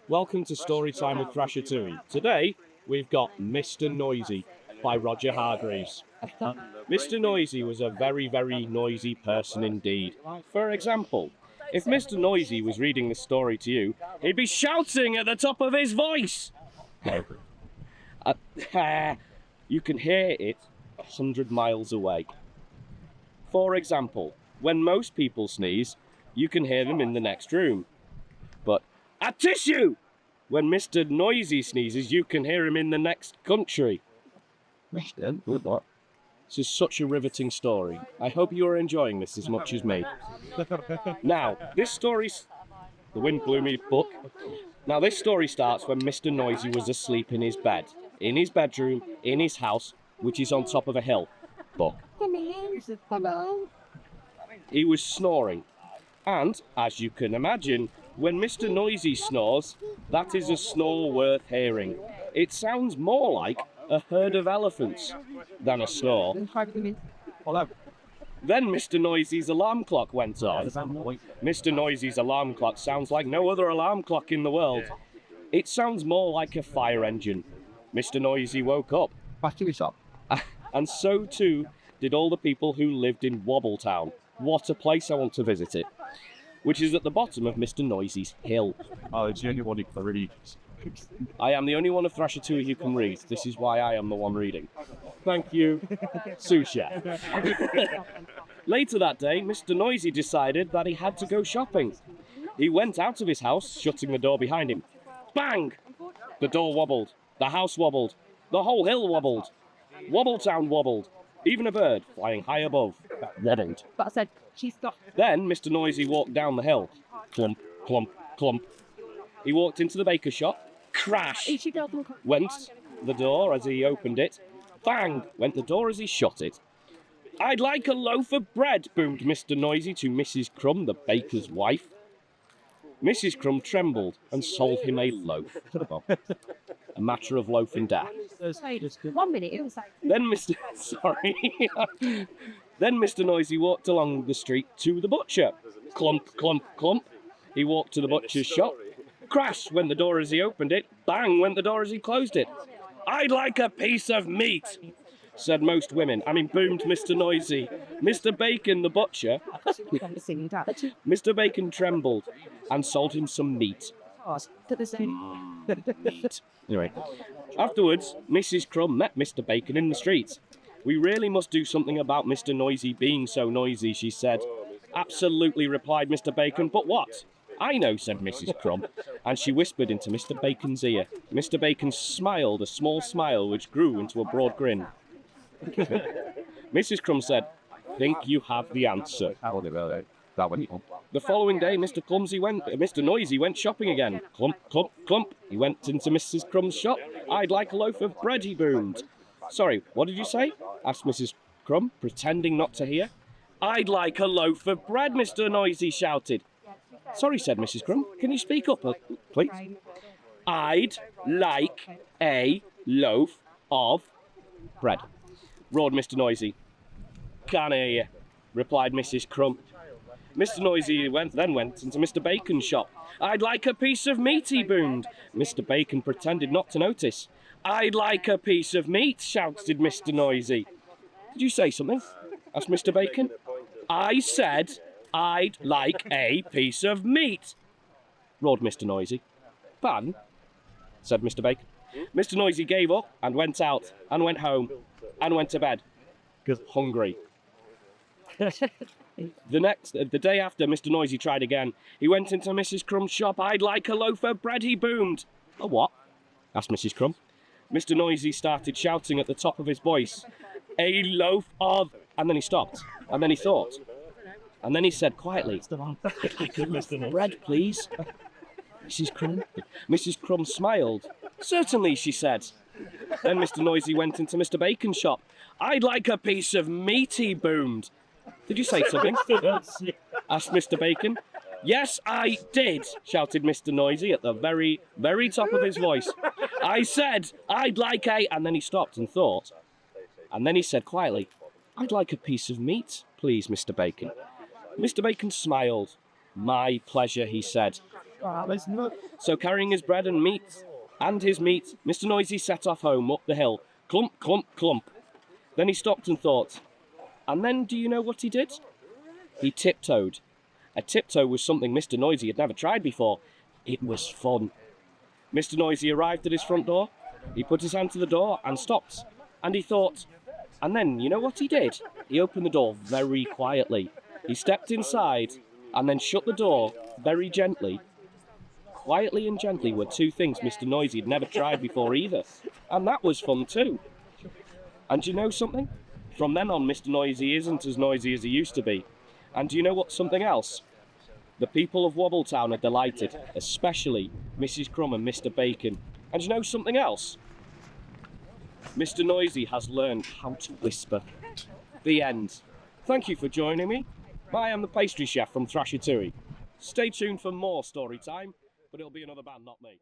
Welcome to Storytime with Thrashatouille. Today, we've got Mr. Noisy by Roger Hargreaves. Mr. Noisy was a very, very noisy person indeed. For example, if Mr. Noisy was reading this story to you, he'd be shouting at the top of his voice. You can hear it 100 miles away. For example, when most people sneeze, you can hear them in the next room. But a tissue! When Mr. Noisy sneezes, you can hear him in the next country. This is such a riveting story. I hope you are enjoying this as much as me. Now, this story's... The wind blew me book. Now, this story starts when Mr. Noisy was asleep in his bed, in his bedroom, in his house, which is on top of a hill. Book. He was snoring. And, as you can imagine, when Mr. Noisy snores, that is a snore worth hearing. It sounds more like a herd of elephants than a snore. Then Mr. Noisy's alarm clock went off. Mr. Noisy's alarm clock sounds like no other alarm clock in the world. It sounds more like a fire engine. Mr. Noisy woke up. And so too did all the people who lived in Wobbletown. What a place, I want to visit it. Which is at the bottom of Mr. Noisy's hill. Oh, it's the only one who can read. I am the only one of Thrashatouille who can read. This is why I am the one reading. Thank you, sous chef. Later that day, Mr. Noisy decided that he had to go shopping. He went out of his house, shutting the door behind him. Bang! The door wobbled. The house wobbled. The whole hill wobbled. Wobbletown wobbled. Even a bird flying high above wobbled. But I said, she's got... Then Mr. Noisy walked down the hill. Clump, clump, clump. He walked into the baker's shop. Crash! Went the door as he opened it. Bang! Went the door as he shut it. I'd like a loaf of bread, boomed Mr. Noisy to Mrs. Crumb, the baker's wife. Mrs. Crumb trembled and sold him a loaf. A matter of loaf and death. 1 minute, it was like... Then Mr. Then Mr. Noisy walked along the street to the butcher. Clump, clump, clump. He walked to the butcher's shop. Crash went the door as he opened it. Bang went the door as he closed it. I'd like a piece of meat, said most women. Boomed Mr. Noisy. Mr. Bacon, the butcher. Mr. Bacon trembled and sold him some meat. Meat. Anyway, afterwards, Mrs. Crumb met Mr. Bacon in the street. We really must do something about Mr. Noisy being so noisy, she said. Absolutely, replied Mr. Bacon, but what? I know, said Mrs. Crumb, and she whispered into Mr. Bacon's ear. Mr. Bacon smiled a small smile which grew into a broad grin. Mrs. Crumb said, think you have the answer. The following day, Mr. Noisy went shopping again. Clump, clump, clump. He went into Mrs. Crumb's shop. I'd like a loaf of bread, he boomed. Sorry, what did you say? Asked Mrs. Crumb, pretending not to hear. I'd like a loaf of bread, Mr. Noisy shouted. Sorry, said Mrs. Crumb. Can you speak up, please? I'd like a loaf of bread, roared Mr. Noisy. Can't hear you, replied Mrs. Crumb. Mr. Noisy then went into Mr. Bacon's shop. I'd like a piece of meat, he boomed. Mr. Bacon pretended not to notice. I'd like a piece of meat, shouted Mr. Noisy. Did you say something? Asked Mr. Bacon. I said I'd like a piece of meat, roared Mr. Noisy. Pan, said Mr. Bacon. Mr. Noisy gave up and went out and went home and went to bed. Hungry. The day after, Mr. Noisy tried again. He went into Mrs. Crumb's shop. I'd like a loaf of bread, he boomed. A what? Asked Mrs. Crumb. Mr. Noisy started shouting at the top of his voice. A loaf of... And then he stopped. And then he thought. And then he said quietly, I'd like a loaf of bread, please. Mrs. Crumb. Mrs. Crumb smiled. Certainly, she said. Then Mr. Noisy went into Mr. Bacon's shop. I'd like a piece of meat, he boomed. Did you say something? Asked Mr. Bacon. Yes, I did, shouted Mr. Noisy at the very, very top of his voice. I said, I'd like a... And then he stopped and thought. And then he said quietly, I'd like a piece of meat, please, Mr. Bacon. Mr. Bacon smiled. My pleasure, he said. So carrying his bread and meat, Mr. Noisy set off home up the hill. Clump, clump, clump. Then he stopped and thought. And then do you know what he did? He tiptoed. A tiptoe was something Mr. Noisy had never tried before. It was fun. Mr. Noisy arrived at his front door. He put his hand to the door and stopped. And he thought. And then, you know what he did? He opened the door very quietly. He stepped inside and then shut the door very gently. Quietly and gently were two things Mr. Noisy had never tried before either. And that was fun too. And you know something? From then on, Mr. Noisy isn't as noisy as he used to be. And do you know what's something else? The people of Wobbletown are delighted, especially Mrs. Crumb and Mr. Bacon. And you know something else? Mr. Noisy has learned how to whisper. The end. Thank you for joining me. I am the pastry chef from Thrashatouille. Stay tuned for more story time, but it'll be another band, not me.